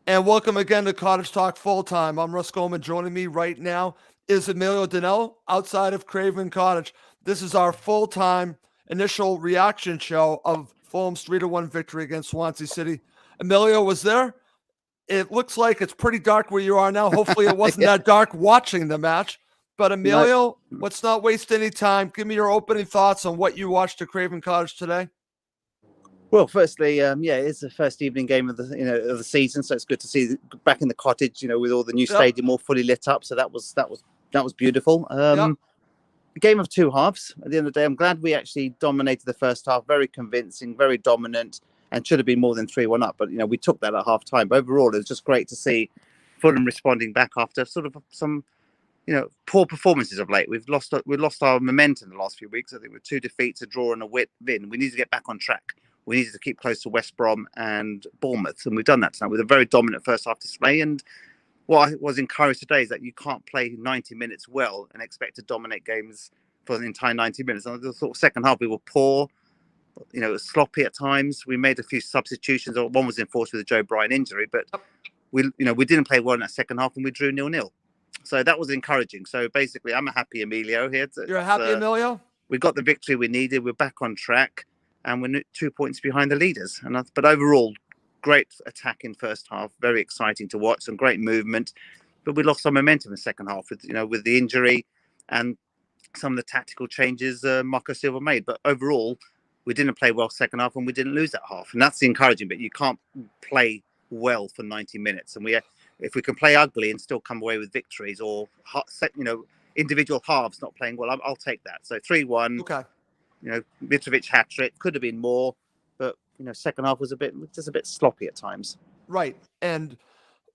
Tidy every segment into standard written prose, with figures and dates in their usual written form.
And welcome again to Cottage Talk Full Time. I'm Russ Goldman. Joining me right now is Emilio Danello outside of Craven Cottage. This is our full time initial reaction show of Fulham's 3-1 victory against Swansea City. Emilio was there. It looks like it's pretty dark where you are now. Hopefully, it wasn't Yeah. that dark watching the match. But No. Emilio, let's not waste any time. Give me your opening thoughts on what you watched at Craven Cottage today. Well, firstly, it's the first evening game of the season, so it's good to see back in the Cottage, with all the new Yep. stadium all fully lit up. So that was beautiful. Yep. Game of two halves. At the end of the day, I'm glad we actually dominated the first half, very convincing, very dominant, and should have been more than 3-1 up. But we took that at half time. But overall, it was just great to see Fulham responding back after sort of some poor performances of late. We've lost our momentum the last few weeks. I think with 2 defeats, a draw, and a win. We need to get back on track. We needed to keep close to West Brom and Bournemouth, and we've done that tonight with a very dominant first half display. And what I was encouraged today is that you can't play 90 minutes well and expect to dominate games for the entire 90 minutes. And I thought second half we were poor. It was sloppy at times. We made a few substitutions. One was enforced with a Bryan injury, but we didn't play well in that second half, and we drew 0-0. So that was encouraging. So basically, I'm a happy Emilio here. You're happy, Emilio? We got the victory we needed. We're back on track, and we're 2 points behind the leaders. But overall, great attack in first half. Very exciting to watch. Some great movement, but we lost some momentum in the second half with the injury and some of the tactical changes Marco Silva made. But overall, we didn't play well second half, and we didn't lose that half. And that's the encouraging bit. You can't play well for 90 minutes, and if we can play ugly and still come away with victories, or individual halves not playing well, I'll take that. So 3-1. Okay. Mitrovic hat trick, could have been more, but second half was a bit sloppy at times. Right. And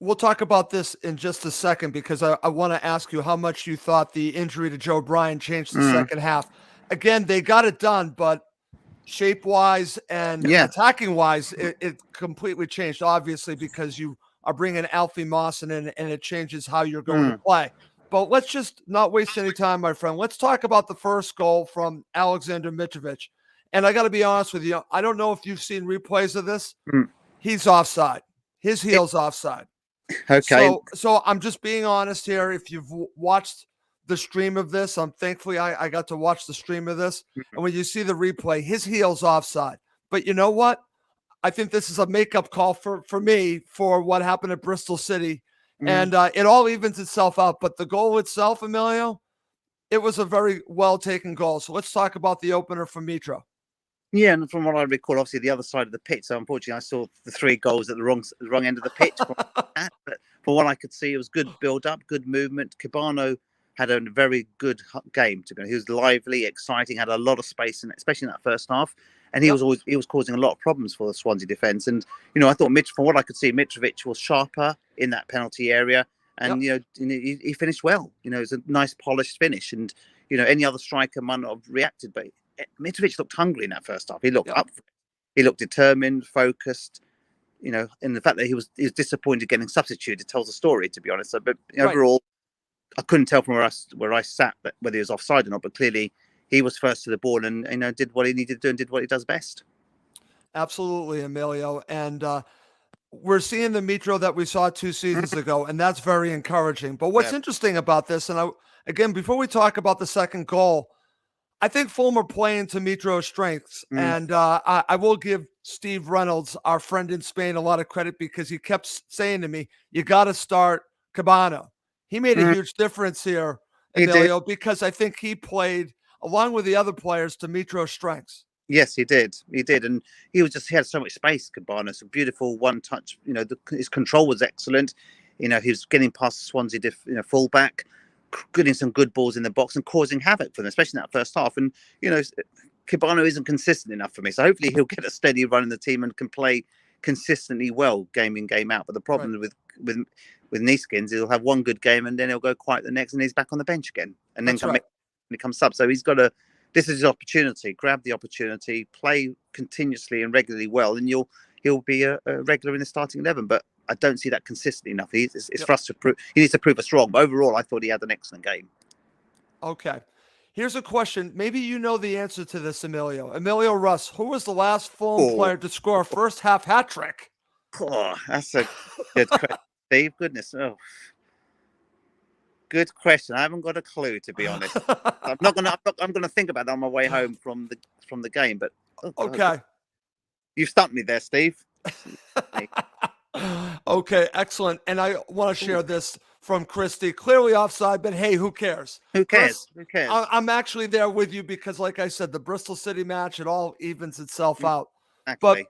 we'll talk about this in just a second, because I want to ask you how much you thought the injury to Bryan changed the second half. Again, they got it done, but shape-wise and attacking-wise, it completely changed, obviously, because you are bringing Alfie Mawson in, and it changes how you're going to play. But let's just not waste any time, my friend. Let's talk about the first goal from Alexander Mitrovic. And I got to be honest with you, I don't know if you've seen replays of this. He's offside. His heel's offside. Okay. So I'm just being honest here. If you've watched the stream of this, thankfully I got to watch the stream of this. And when you see the replay, his heel's offside. But you know what? I think this is a makeup call for me for what happened at Bristol City. And it all evens itself out. But the goal itself, Emilio, it was a very well-taken goal. So let's talk about the opener from Mitro. Yeah, and from what I recall, obviously the other side of the pitch. So unfortunately, I saw the 3 goals at the wrong end of the pitch. But from what I could see, it was good build-up, good movement. Cabano had a very good game. He was lively, exciting, had a lot of space, especially in that first half. And he was causing a lot of problems for the Swansea defence. And I thought from what I could see, Mitrovic was sharper in that penalty area, and he finished well. It was a nice polished finish, and any other striker might not have reacted, but Mitrovic looked hungry in that first half. He looked up for it. He looked determined, focused. And the fact that he was disappointed getting substituted tells a story, to be honest. So, but overall, I couldn't tell from where I sat whether he was offside or not. But clearly, he was first to the ball and did what he needed to do and did what he does best. Absolutely, Emilio. And we're seeing the Mitro that we saw 2 seasons ago, and that's very encouraging. But what's interesting about this, and again, before we talk about the second goal, I think Fulham are playing to Mitro's strengths. And I will give Steve Reynolds, our friend in Spain, a lot of credit, because he kept saying to me, you got to start Cabano. He made a huge difference here, Emilio, because I think he played along with the other players to Mitro's strengths. Yes, he did. And he had so much space, Cabana. So beautiful one touch. His control was excellent. He was getting past the Swansea fullback, getting some good balls in the box and causing havoc for them, especially in that first half. And Cabano isn't consistent enough for me. So hopefully he'll get a steady run in the team and can play consistently well game in, game out. But the problem with Neeskins, he'll have one good game and then he'll go quiet the next, and he's back on the bench again, and then come sub. So he's got to. This is his opportunity. Grab the opportunity, play continuously and regularly well, and he'll be a regular in the starting 11. But I don't see that consistently enough. It's for us to prove. He needs to prove us wrong. But overall, I thought he had an excellent game. Okay. Here's a question. Maybe you know the answer to this, Emilio. Emilio Russ, who was the last Fulham player to score a first half hat trick? Oh, that's a good question, Steve. Goodness. Oh, good question. I haven't got a clue, to be honest. I'm gonna think about that on my way home from the game. But oh, God, Okay. you've stumped me there, Steve. Okay, excellent. And I want to share this from Christy. Clearly offside, but hey, who cares? Who Chris, cares? Who cares? I'm actually there with you because, like I said, the Bristol City match, it all evens itself out. But Exactly.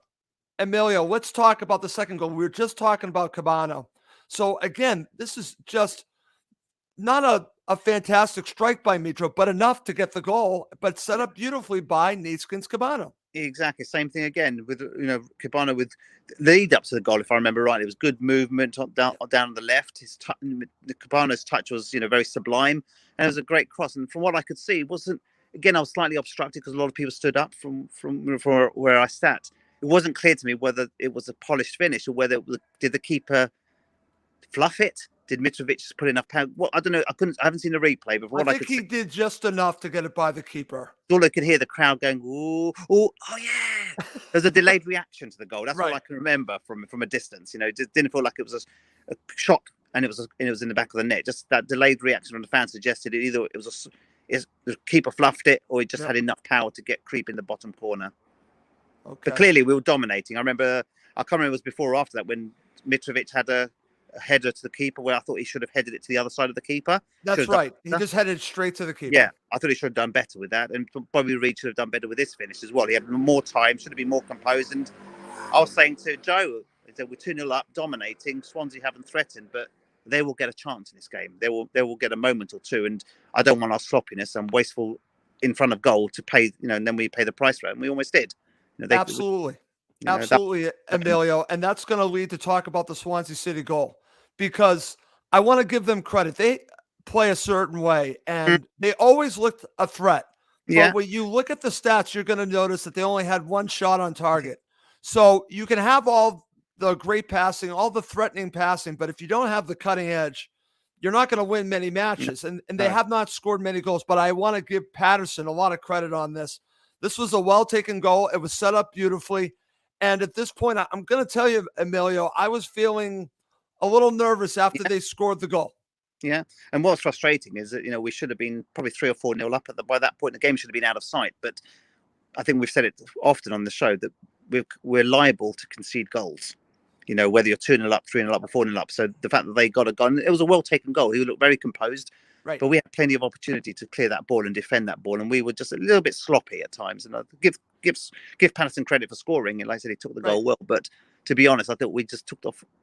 Emilio, let's talk about the second goal. We were just talking about Cabano. So again, this is just not a fantastic strike by Mitro, but enough to get the goal, but set up beautifully by Neeskens Cabano. Exactly. Same thing again with Cabano with the lead up to the goal. If I remember right, it was good movement down on the left. Cabano's touch was very sublime, and it was a great cross. And from what I could see, it wasn't again. I was slightly obstructed because a lot of people stood up from where I sat. It wasn't clear to me whether it was a polished finish or whether did the keeper fluff it. Did Mitrovic just put enough power? Well, I don't know. I haven't seen the replay, but from what I think could he see, did just enough to get it by the keeper. all I could hear the crowd going, "Ooh, oh, oh yeah!" There's a delayed reaction to the goal. That's Right. all I can remember from a distance. It didn't feel like it was a shot and it was in the back of the net. Just that delayed reaction from the fans suggested either it was the keeper fluffed it or he just had enough power to get creep in the bottom corner. Okay. But clearly we were dominating. I can't remember it was before or after that when Mitrovic had a header to the keeper where I thought he should have headed it to the other side of the keeper. That's right. He just headed straight to the keeper. Yeah, I thought he should have done better with that. And Bobby Reid should have done better with this finish as well. He had more time, should have been more composed. And I was saying to Joe that we're 2-0 up, dominating. Swansea haven't threatened, but they will get a chance in this game. They will get a moment or two. And I don't want our sloppiness and wasteful in front of goal to pay, and then we pay the price for it. And we almost did. Absolutely. Absolutely, Emilio. And that's going to lead to talk about the Swansea City goal because I want to give them credit. They play a certain way and they always looked a threat. Yeah. But when you look at the stats, you're going to notice that they only had one shot on target. So you can have all the great passing, all the threatening passing, but if you don't have the cutting edge, you're not going to win many matches. And they have not scored many goals. But I want to give Paterson a lot of credit on this. This was a well-taken goal. It was set up beautifully. And at this point, I'm going to tell you, Emilio, I was feeling a little nervous after they scored the goal. Yeah. And what's frustrating is that, we should have been probably 3 or 4-0 up by that point. The game should have been out of sight. But I think we've said it often on the show that we're liable to concede goals, whether you're 2-0 up, 3-0 up, or 4-0 up. So the fact that they got a goal, it was a well-taken goal. He looked very composed. Right. But we had plenty of opportunity to clear that ball and defend that ball. And we were just a little bit sloppy at times. And I give Paterson credit for scoring. And like I said, he took the goal well. But to be honest, I thought we just took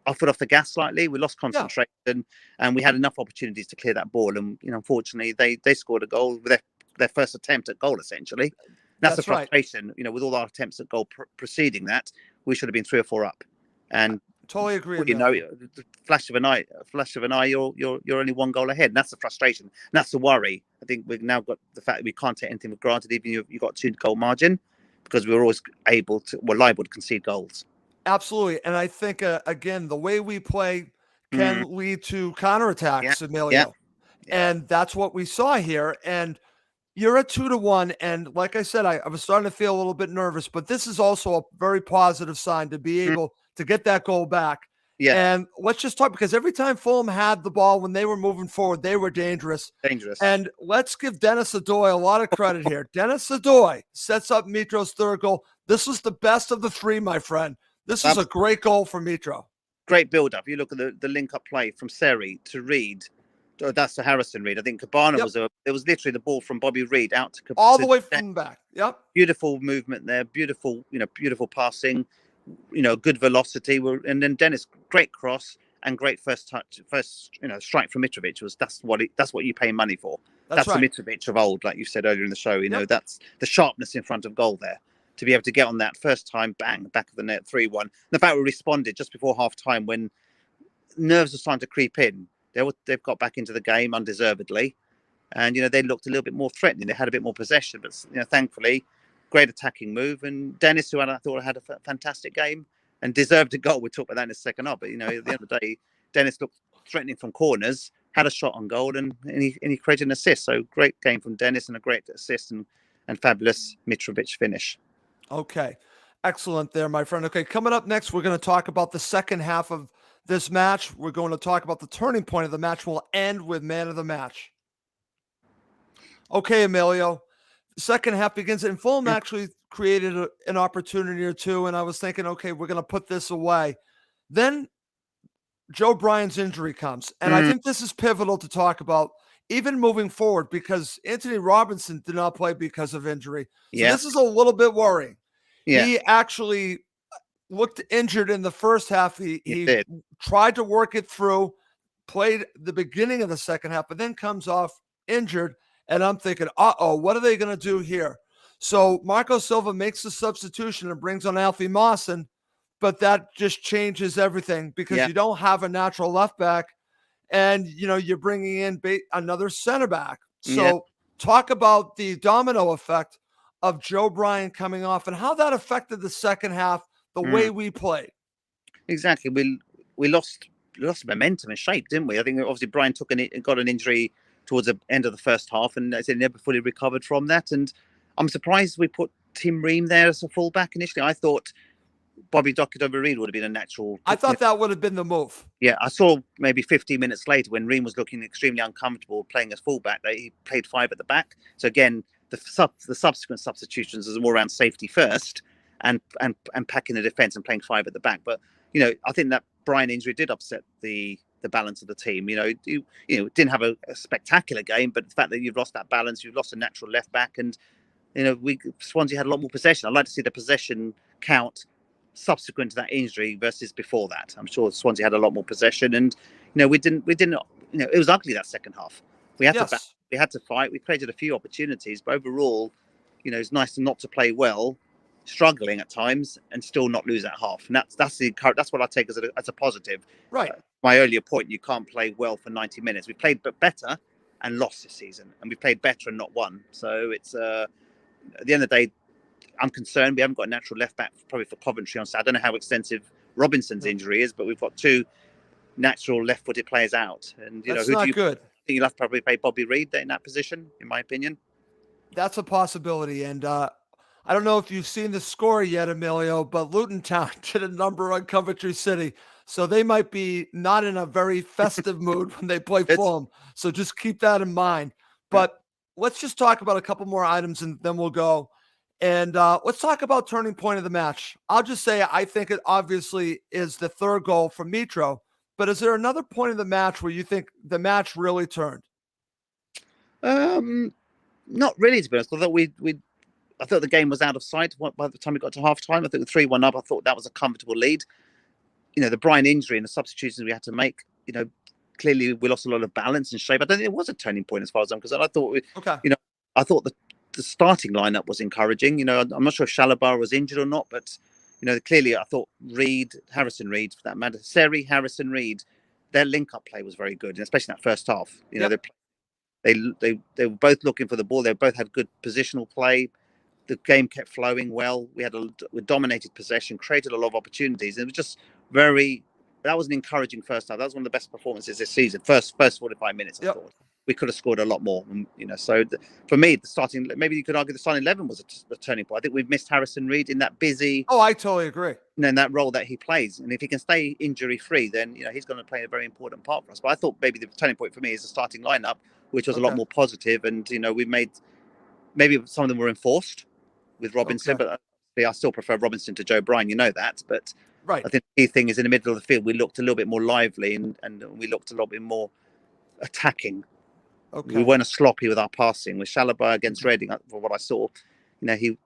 our foot off the gas slightly. We lost concentration and we had enough opportunities to clear that ball. And, unfortunately, they scored a goal with their first attempt at goal, essentially. That's the frustration. Right. With all our attempts at goal preceding that, we should have been 3 or 4 up. And totally agree. The flash of an eye, you're only 1 goal ahead. And that's the frustration. And that's the worry. I think we've now got the fact that we can't take anything for granted, even if you've got 2-goal margin, because we're always liable to concede goals. Absolutely. And I think, again, the way we play can lead to counterattacks, Emilio. Yeah. And that's what we saw here. And you're at 2-1. And like I said, I was starting to feel a little bit nervous, but this is also a very positive sign to be able to get that goal back. Yeah. And let's just talk, because every time Fulham had the ball when they were moving forward, they were dangerous. And let's give Dennis Odoi a lot of credit here. Dennis Odoi sets up Mitro's 3rd goal. This was the best of the 3, my friend. This is a great goal for Mitro. Great build-up. You look at the link-up play from Seri to Reid. That's to Harrison Reid. I think Cabana it was literally the ball from Bobby Reid out to all the way from the back. Yep. Beautiful movement there. Beautiful passing. Good velocity. And then Dennis, great cross and great first strike from Mitrovic. That's what you pay money for. That's right. The Mitrovic of old, like you said earlier in the show. That's the sharpness in front of goal there. To be able to get on that first time, bang, back of the net, 3-1. The fact we responded just before half-time when nerves were starting to creep in. They've got back into the game undeservedly. And, they looked a little bit more threatening. They had a bit more possession. But, thankfully, great attacking move. And Dennis, who I thought had a fantastic game and deserved a goal. We'll talk about that in a second up. But, at the end of the day, Dennis looked threatening from corners, had a shot on goal, and he created an assist. So great game from Dennis and a great assist and fabulous Mitrovic finish. Okay. Excellent there, my friend. Okay, coming up next, we're going to talk about the second half of this match. We're going to talk about the turning point of the match. We'll end with man of the match. Okay, Emilio. Second half begins, and Fulham actually created an opportunity or two, and I was thinking, okay, we're going to put this away. Then Joe Bryan's injury comes, and I think this is pivotal to talk about, even moving forward, because Anthony Robinson did not play because of injury. So this is a little bit worrying. Yeah. He actually looked injured in the first half. He tried to work it through, played the beginning of the second half, but then comes off injured. And I'm thinking, what are they going to do here? So Marco Silva makes the substitution and brings on Alfie Mawson, but that just changes everything because you don't have a natural left back, and you're bringing in another center back. So talk about the domino effect of Joe Bryan coming off and how that affected the second half, the way we played. Exactly. We lost momentum and shape, didn't we? I think obviously Bryan got an injury towards the end of the first half, and as it never fully recovered from that. And I'm surprised we put Tim Ream there as a fullback initially. I thought Bobby Dockett-Reid would have been a natural. I thought that would have been the move. Yeah, I saw maybe 15 minutes later when Ream was looking extremely uncomfortable playing as fullback, that he played 5 at the back. So again, the subsequent substitutions was more around safety first and packing the defence and playing 5 at the back. But I think that Bryan injury did upset the balance of the team. You didn't have a spectacular game, but the fact that you've lost that balance, you've lost a natural left back, and Swansea had a lot more possession. I'd like to see the possession count subsequent to that injury versus before that. I'm sure Swansea had a lot more possession, and we didn't. It was ugly that second half. We had to fight. We created a few opportunities, but overall, it's nice not to play well, struggling at times, and still not lose that half. And that's what I take as a positive. Right. My earlier point, you can't play well for 90 minutes. We played better and lost this season, and we played better and not won. So it's at the end of the day, I'm concerned. We haven't got a natural left back probably for Coventry on Saturday. I don't know how extensive Robinson's injury is, but we've got 2 natural left-footed players out, and that's not good. I think you'll have to probably play Bobby Reid in that position, in my opinion. That's a possibility, and I don't know if you've seen the score yet, Emilio, but Luton Town did a number on Coventry City, so they might be not in a very festive mood when they play Fulham. So just keep that in mind. But let's just talk about a couple more items, and then we'll go. And let's talk about turning point of the match. I'll just say I think it obviously is the third goal from Mitro. But is there another point of the match where you think the match really turned? Not really, to be honest. I thought the game was out of sight by the time we got to half time. I think the 3-1 up, I thought that was a comfortable lead. The Bryan injury and the substitutions we had to make, clearly we lost a lot of balance and shape. I don't think it was a turning point as far as I'm concerned. I thought I thought the starting lineup was encouraging. I'm not sure if Shalabah was injured or not, but clearly I thought Harrison Reid, for that matter, Seri, Harrison Reid, their link-up play was very good, and especially in that first half. They were both looking for the ball. They both had good positional play. The game kept flowing well. We dominated possession, created a lot of opportunities. And it was just that was an encouraging first half. That was one of the best performances this season. First 45 minutes, I thought. We could have scored a lot more. So for me, maybe you could argue the starting 11 was a turning point. I think we've missed Harrison Reid in that busy. Oh, I totally agree. In that role that he plays. And if he can stay injury free, then, he's going to play a very important part for us. But I thought maybe the turning point for me is the starting lineup, which was a lot more positive. And, we made, maybe some of them were enforced with Robinson, but I still prefer Robinson to Joe Bryan. You know that. But I think the key thing is in the middle of the field, we looked a little bit more lively and we looked a little bit more attacking. We weren't as sloppy with our passing. With Shalabah against Reading, from what I saw, he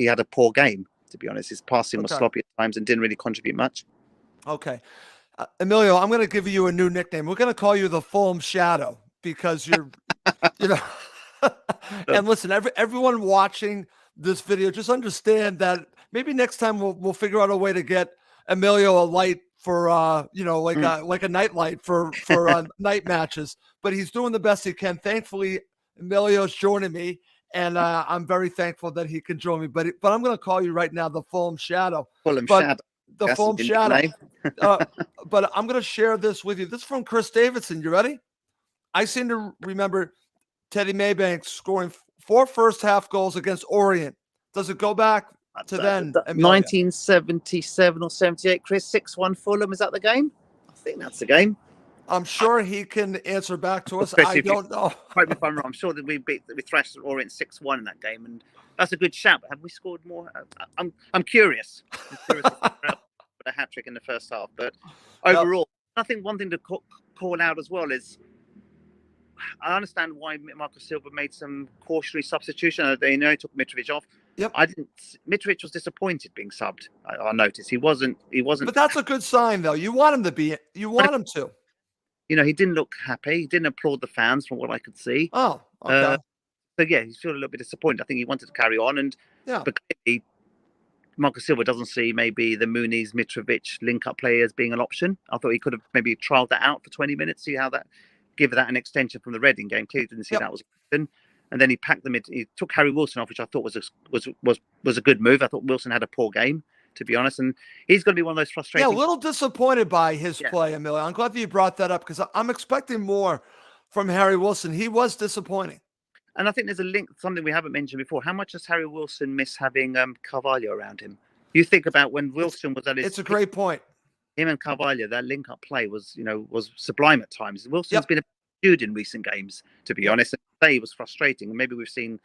had a poor game, to be honest. His passing was sloppy at times and didn't really contribute much. Okay. Emilio, I'm going to give you a new nickname. We're going to call you the Fulham Shadow because you're, and listen, everyone watching this video, just understand that maybe next time we'll figure out a way to get Emilio a light for like a night light for night matches, but he's doing the best he can. Thankfully, Emilio's joining me, and I'm very thankful that he can join me. But I'm going to call you right now the Fulham Shadow. Shadow. The Fulham Shadow. But I'm going to share this with you. This is from Chris Davidson. You ready? I seem to remember Teddy Maybank scoring 4 first half goals against Orient. Does it go back to then, Emilio? 1977 or 78, Chris, 6-1 Fulham. Is that the game? I think that's the game. I'm sure he can answer back to us. Chris, I don't know. Correct me if I'm wrong. I'm sure that we thrashed Orient 6-1 in that game, and that's a good shout. But have we scored more? I'm curious. I'm curious about a hat trick in the first half, but overall, I think one thing to call out as well is I understand why Marco Silva made some cautionary substitution. They know he took Mitrovic off. Yep. Mitrovic was disappointed being subbed. I noticed he wasn't. But that's a good sign, though. You want him to be. You want him to. He didn't look happy. He didn't applaud the fans, from what I could see. Oh, okay. So yeah, he's feeling a little bit disappointed. I think he wanted to carry on, but clearly, Marco Silva doesn't see maybe the Muniz Mitrovic link-up play as being an option. I thought he could have maybe trialed that out for 20 minutes, see how that, give that an extension from the Reading game. Clearly didn't see that was an option. And then he packed them in. He took Harry Wilson off, which I thought was a good move. I thought Wilson had a poor game, to be honest, and he's going to be one of those frustrating. Yeah, a little disappointed by his play, Emilio. I'm glad that you brought that up because I'm expecting more from Harry Wilson. He was disappointing. And I think there's a link, something we haven't mentioned before. How much does Harry Wilson miss having Carvalho around him? You think about when Wilson was at his... It's a great point. Him and Carvalho, that link-up play was sublime at times. Wilson's been a dude in recent games, to be honest. And today was frustrating. And maybe we've seen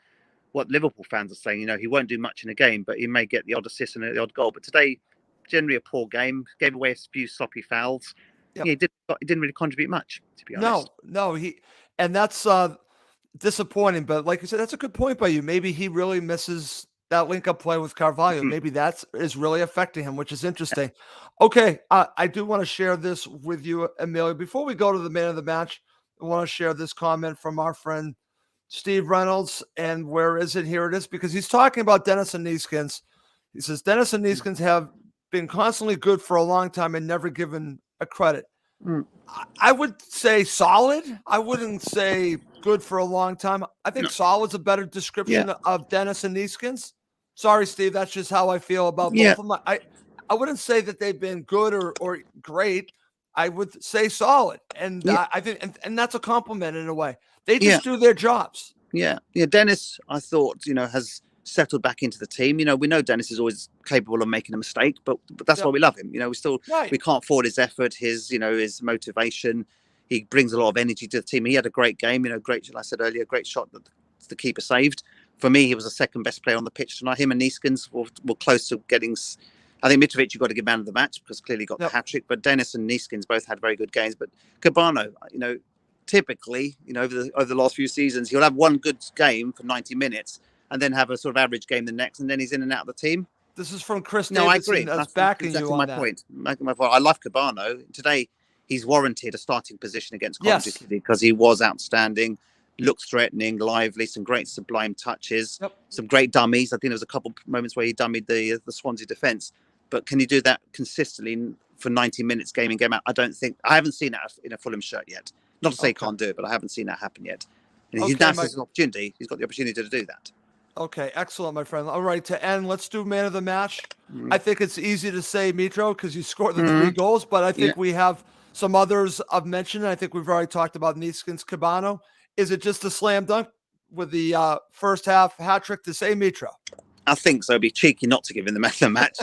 what Liverpool fans are saying. He won't do much in a game, but he may get the odd assist and the odd goal. But today, generally a poor game. Gave away a few sloppy fouls. Yep. He didn't really contribute much, to be honest. No. And that's disappointing. But like you said, that's a good point by you. Maybe he really misses that link-up play with Carvalho. Maybe that is really affecting him, which is interesting. Okay, I do want to share this with you, Emilio. Before we go to the man of the match, I want to share this comment from our friend Steve Reynolds. And where is it? Here it is, because he's talking about Dennis and Neeskens. He says, Dennis and Neeskens have been constantly good for a long time and never given a credit. I would say solid. I wouldn't say good for a long time. I think solid is a better description of Dennis and Neeskens. Sorry, Steve. That's just how I feel about both of them. I wouldn't say that they've been good or great. I would say solid. And I think, and that's a compliment in a way. They just do their jobs. Yeah. Dennis, I thought, has settled back into the team. We know Dennis is always capable of making a mistake, but that's why we love him. We can't fault his effort, his motivation. He brings a lot of energy to the team. He had a great game, great, like I said earlier, great shot that the keeper saved. For me, he was the second best player on the pitch tonight. Him and Neeskens were close to getting. I think Mitrovic, you've got to give man of the match because clearly got the hat trick. But Dennis and Neeskens both had very good games. But Cabano, typically, over the last few seasons, he'll have one good game for 90 minutes and then have a sort of average game the next, and then he's in and out of the team. This is from Chris Davidson. No, I agree. That's backing exactly you on my that. point. Making my point. I love Cabano. Today, he's warranted a starting position against Cottage because he was outstanding. Looked threatening, lively, some great sublime touches, some great dummies. I think there was a couple of moments where he dummied the Swansea defence. But can you do that consistently for 90 minutes game in, game out? I haven't seen that in a Fulham shirt yet. Not to say he can't do it, but I haven't seen that happen yet. And he's an opportunity. He's got the opportunity to do that. Okay, excellent, my friend. All right, to end, let's do man of the match. I think it's easy to say Mitro because you scored the 3 goals, but I think we have some others I've mentioned. I think we've already talked about Neeskens, Cabano. Is it just a slam dunk with the first half hat trick to say Mitro? I think so. It'd be cheeky not to give him the man of the match.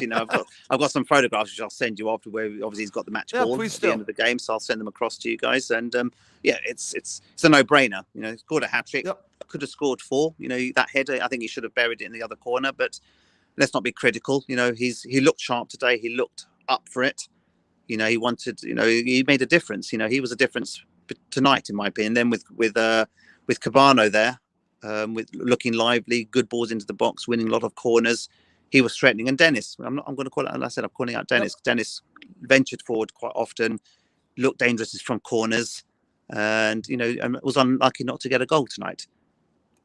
I've got some photographs which I'll send you after, where obviously he's got the match ball at the end of the game, so I'll send them across to you guys. And it's a no-brainer. Scored a hat trick. Could have scored 4. That header, I think he should have buried it in the other corner. But let's not be critical. He looked sharp today. He looked up for it. He wanted. He made a difference. He was a difference tonight, in my opinion. Then with Cabano there. With looking lively, good balls into the box, winning a lot of corners. He was threatening. And Dennis, I'm going to call it, and I said I'm calling out Dennis. Dennis ventured forward quite often, looked dangerous from corners, and was unlucky not to get a goal tonight.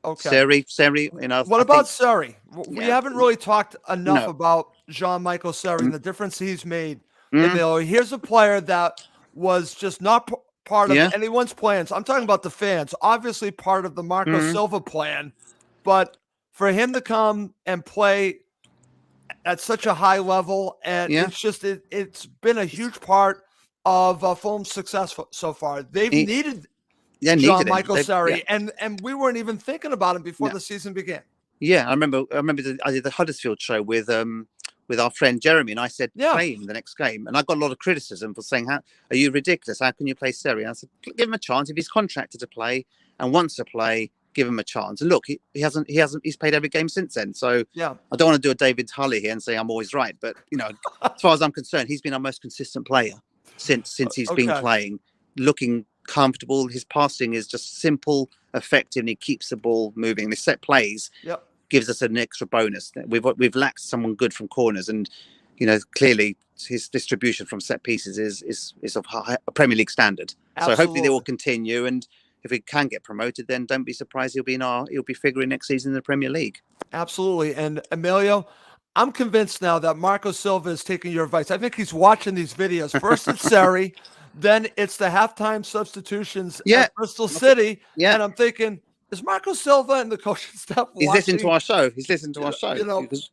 Okay. Seri, What about Seri? We haven't really talked enough about Jean-Michael Seri and the difference he's made. Here's a player that was just not part of anyone's plans. I'm talking about the fans. Obviously part of the Marco Silva plan, but for him to come and play at such a high level, and it's been a huge part of Fulham's success so far. They've needed Jean-Michael Seri, and we weren't even thinking about him before the season began. Yeah, I remember. I did the Huddersfield show with our friend Jeremy, and I said play him the next game, and I got a lot of criticism for saying, "How are you ridiculous? How can you play Seri?" I said, "Give him a chance. If he's contracted to play and wants to play, give him a chance." And look, he's played every game since then. So I don't want to do a David Tully here and say I'm always right, but as far as I'm concerned, he's been our most consistent player since he's been playing, looking comfortable. His passing is just simple, effective, and he keeps the ball moving. The set plays gives us an extra bonus. We've lacked someone good from corners, and clearly his distribution from set pieces is of a Premier League standard. Absolutely. So hopefully they will continue, and if we can get promoted, then don't be surprised he'll be figuring next season in the Premier League. Absolutely. And Emilio, I'm convinced now that Marco Silva is taking your advice. I think he's watching these videos. First it's Seri, then it's the halftime substitutions at Bristol City. Yeah. And I'm thinking, is Marco Silva and the coaching staff watching? He's listening to our show.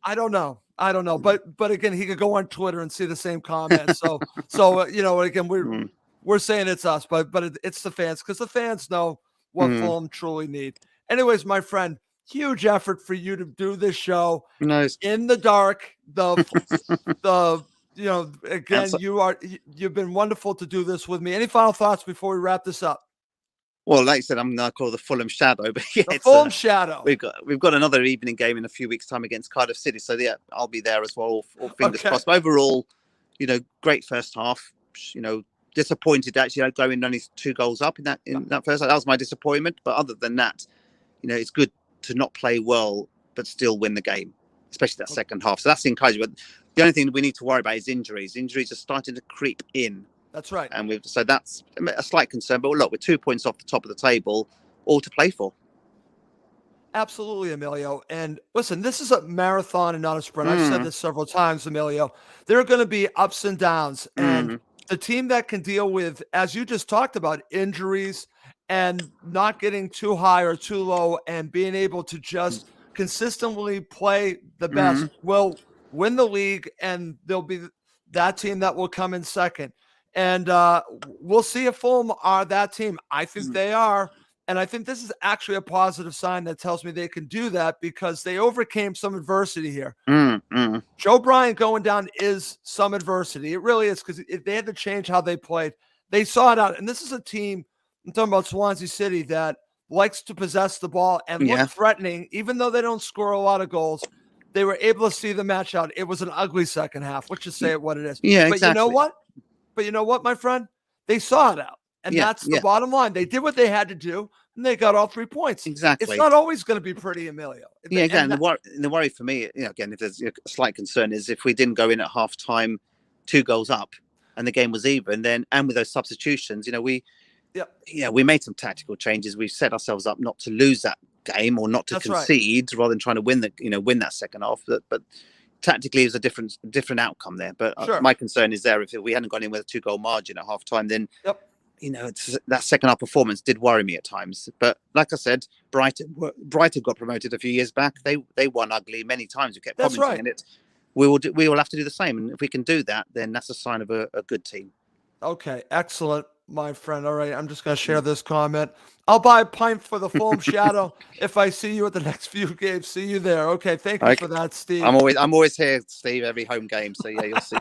I don't know. But again, he could go on Twitter and see the same comments. So again, we're saying it's us, but it's the fans, because the fans know what Fulham truly need. Anyways, my friend, huge effort for you to do this show in the dark. Again, you've been wonderful to do this with me. Any final thoughts before we wrap this up? Well, like I said, I'm going to call the Fulham Shadow, but the Fulham Shadow. We've got another evening game in a few weeks' time against Cardiff City, so I'll be there as well. All fingers crossed. But overall, great first half. Disappointed actually going only 2 goals up in that first half. That was my disappointment. But other than that, it's good to not play well but still win the game, especially that second half. So that's the encouragement. The only thing we need to worry about is injuries. Injuries are starting to creep in. That's right. And so that's a slight concern. But look, we're 2 points off the top of the table, all to play for. Absolutely, Emilio. And listen, this is a marathon and not a sprint. I've said this several times, Emilio. There are going to be ups and downs. And the team that can deal with, as you just talked about, injuries and not getting too high or too low and being able to just consistently play the best will win the league, and there'll be that team that will come in second. And we'll see if Fulham are that team. I think they are. And I think this is actually a positive sign that tells me they can do that, because they overcame some adversity here. Joe Bryan going down is some adversity. It really is, because if they had to change how they played, they saw it out. And this is a team, I'm talking about Swansea City, that likes to possess the ball and look threatening. Even though they don't score a lot of goals, they were able to see the match out. It was an ugly second half. Let's just say it what it is. Yeah, but exactly. You know what, my friend? They saw it out. And that's the bottom line. They did what they had to do, and they got all 3 points. Exactly. It's not always going to be pretty, Emilio. Again, the worry for me, again, if there's a slight concern, is if we didn't go in at half time 2 goals up and the game was even, then, and with those substitutions, we made some tactical changes. We set ourselves up not to lose that game or not to concede, rather than trying to win that second half. But tactically, it was a different outcome there. But my concern is there, if we hadn't gone in with a 2-goal margin at half time, then that second half performance did worry me at times. But like I said, Brighton got promoted a few years back. They won ugly many times. We kept commenting on it. We will have to do the same. And if we can do that, then that's a sign of a good team. Okay, excellent, my friend. All right, I'm just going to share this comment. I'll buy a pint for the Fulham Shadow if I see you at the next few games. See you there. Okay, thank you for that, Steve. I'm always here, Steve, every home game. So yeah, you'll see.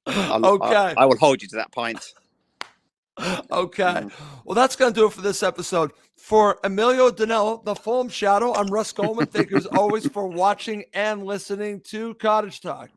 Okay. I will hold you to that pint. Okay. Well, that's going to do it for this episode. For Emilio Danello, the Fulham Shadow, I'm Russ Coleman. Thank you as always for watching and listening to Cottage Talk.